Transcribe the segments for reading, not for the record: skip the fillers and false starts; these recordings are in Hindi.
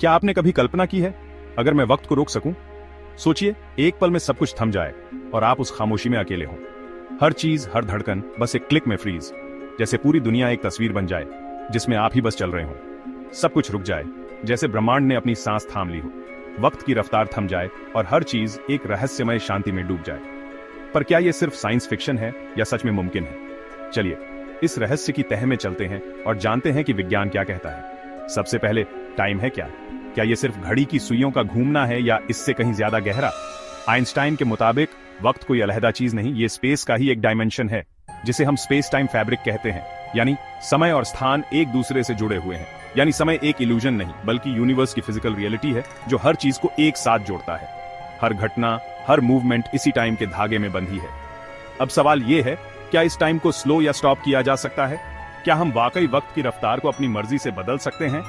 क्या आपने कभी कल्पना की है, अगर मैं वक्त को रोक सकूं? सोचिए, एक पल में सब कुछ थम जाए और आप उस खामोशी में अकेले हों। हर चीज, हर धड़कन बस एक क्लिक में फ्रीज। जैसे पूरी दुनिया एक तस्वीर बन जाए जिसमें आप ही बस चल रहे हों। सब कुछ रुक जाए, जैसे ब्रह्मांड ने अपनी सांस थाम ली हो। वक्त की रफ्तार थम जाए और हर चीज एक रहस्यमय शांति में डूब जाए। पर क्या यह सिर्फ साइंस फिक्शन है या सच में मुमकिन है? चलिए, इस रहस्य की तह में चलते हैं और जानते हैं कि विज्ञान क्या कहता है। सबसे पहले, टाइम है क्या? क्या यह सिर्फ घड़ी की सुइयों का घूमना है या इससे कहीं ज्यादा गहरा? आइंस्टाइन के मुताबिक वक्त कोई अलहदा चीज नहीं, ये स्पेस का ही एक डायमेंशन है, जिसे हम स्पेस टाइम फैब्रिक कहते हैं। यानी समय और स्थान एक दूसरे से जुड़े हुए हैं। यानी समय एक इल्यूजन नहीं, बल्कि यूनिवर्स की फिजिकल रियलिटी है जो हर चीज को एक साथ जोड़ता है। हर घटना, हर मूवमेंट इसी टाइम के धागे में बंधी है। अब सवाल यह है, क्या इस टाइम को स्लो या स्टॉप किया जा सकता है? क्या हम वाकई वक्त की रफ्तार को अपनी मर्जी से बदल सकते हैं?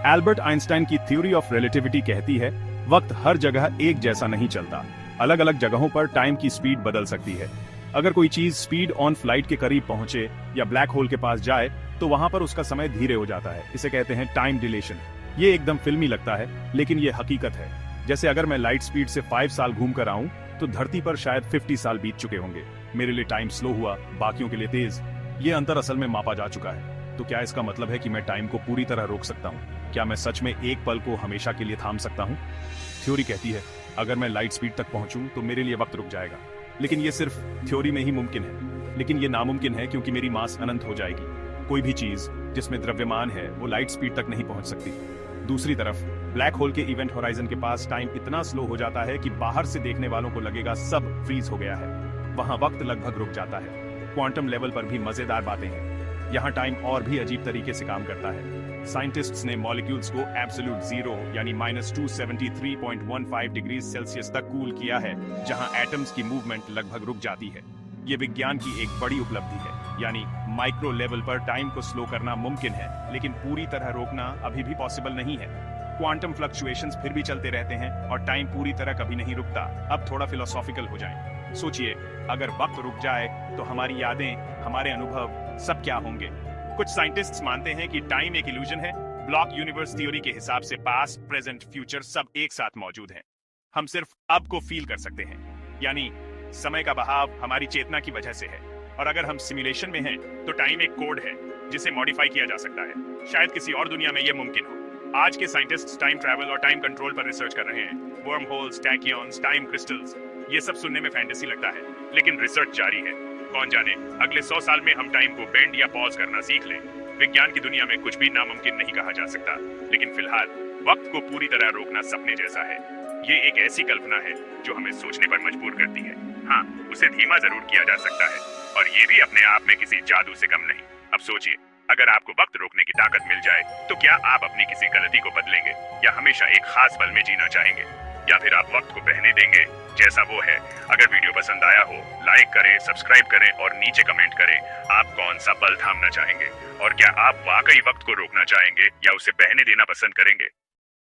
एल्बर्ट आइंस्टाइन की थ्योरी ऑफ रिलेटिविटी कहती है, वक्त हर जगह एक जैसा नहीं चलता। अलग अलग जगहों पर टाइम की स्पीड बदल सकती है। अगर कोई चीज स्पीड ऑन फ्लाइट के करीब पहुंचे या ब्लैक होल के पास जाए तो वहां पर उसका समय धीरे हो जाता है। इसे कहते हैं टाइम डिलेशन। ये एकदम फिल्मी लगता है, लेकिन ये हकीकत है। जैसे अगर मैं लाइट स्पीड से 5 साल घूम कर आऊं तो धरती पर शायद 50 साल बीत चुके होंगे। मेरे लिए टाइम स्लो हुआ, बाकियों के लिए तेज। ये अंतर असल में मापा जा चुका है। तो क्या इसका मतलब है कि मैं टाइम को पूरी तरह रोक सकता हूँ? क्या मैं सच में एक पल को हमेशा के लिए थाम सकता हूँ? थ्योरी कहती है, अगर मैं लाइट स्पीड तक पहुंचूं तो मेरे लिए वक्त रुक जाएगा। लेकिन ये सिर्फ थ्योरी में ही मुमकिन है। लेकिन ये नामुमकिन है क्योंकि मेरी मास अनंत हो जाएगी। कोई भी चीज जिसमें द्रव्यमान है वो लाइट स्पीड तक नहीं पहुंच सकती। दूसरी तरफ ब्लैक होल के इवेंट होराइजन के पास टाइम इतना स्लो हो जाता है कि बाहर से देखने वालों को लगेगा सब फ्रीज हो गया है। वहां वक्त लगभग रुक जाता है। क्वांटम लेवल पर भी मजेदार बातें हैं। यहाँ टाइम और भी अजीब तरीके से काम करता है। साइंटिस्ट्स ने मॉलिक्यूल्स को एब्सोल्यूट जीरो यानी -273.15 डिग्री सेल्सियस तक कूल किया है, जहां एटम्स की मूवमेंट लगभग रुक जाती है। ये विज्ञान की एक बड़ी उपलब्धि है। यानी माइक्रो लेवल पर टाइम को स्लो करना मुमकिन है, लेकिन पूरी तरह रोकना अभी भी पॉसिबल नहीं है। क्वांटम फ्लक्चुएशंस फिर भी चलते रहते हैं और टाइम पूरी तरह कभी नहीं रुकता। अब थोड़ा फिलोसॉफिकल हो जाएं। सोचिए, अगर वक्त रुक जाए तो हमारी यादें, हमारे अनुभव सब क्या होंगे? कुछ साइंटिस्ट्स मानते हैं कि टाइम एक इल्यूजन है। ब्लॉक यूनिवर्स थ्योरी के हिसाब से पास्ट, प्रेजेंट, फ्यूचर सब एक साथ मौजूद हैं। हम सिर्फ अब को फील कर सकते हैं। यानी समय का बहाव हमारी चेतना की वजह से है। और अगर हम सिमुलेशन में हैं तो टाइम एक कोड है जिसे मॉडिफाई किया जा सकता है। शायद किसी और दुनिया में यह मुमकिन हो। आज के साइंटिस्ट्स टाइम ट्रैवल और टाइम कंट्रोल पर रिसर्च कर रहे हैं। वर्म होल्स, टैकियॉन्स, टाइम क्रिस्टल्स, ये सब सुनने में फैंटेसी लगता है, लेकिन रिसर्च जारी है। कौन जाने अगले 100 साल में हम टाइम को बेंड या पॉज करना सीख लें। विज्ञान की दुनिया में कुछ भी नामुमकिन नहीं कहा जा सकता, लेकिन फिलहाल वक्त को पूरी तरह रोकना सपने जैसा है। ये एक ऐसी कल्पना है जो हमें सोचने पर मजबूर करती है। हाँ, उसे धीमा जरूर किया जा सकता है, और ये भी अपने आप में किसी जादू से कम नहीं। अब सोचिए, अगर आपको वक्त रोकने की ताकत मिल जाए तो क्या आप अपनी किसी गलती को बदलेंगे, या हमेशा एक खास पल में जीना चाहेंगे, या फिर आप वक्त को बहने देंगे जैसा वो है? अगर वीडियो पसंद आया हो, लाइक करें, सब्सक्राइब करें और नीचे कमेंट करें आप कौन सा पल थामना चाहेंगे, और क्या आप वाकई वक्त को रोकना चाहेंगे या उसे बहने देना पसंद करेंगे।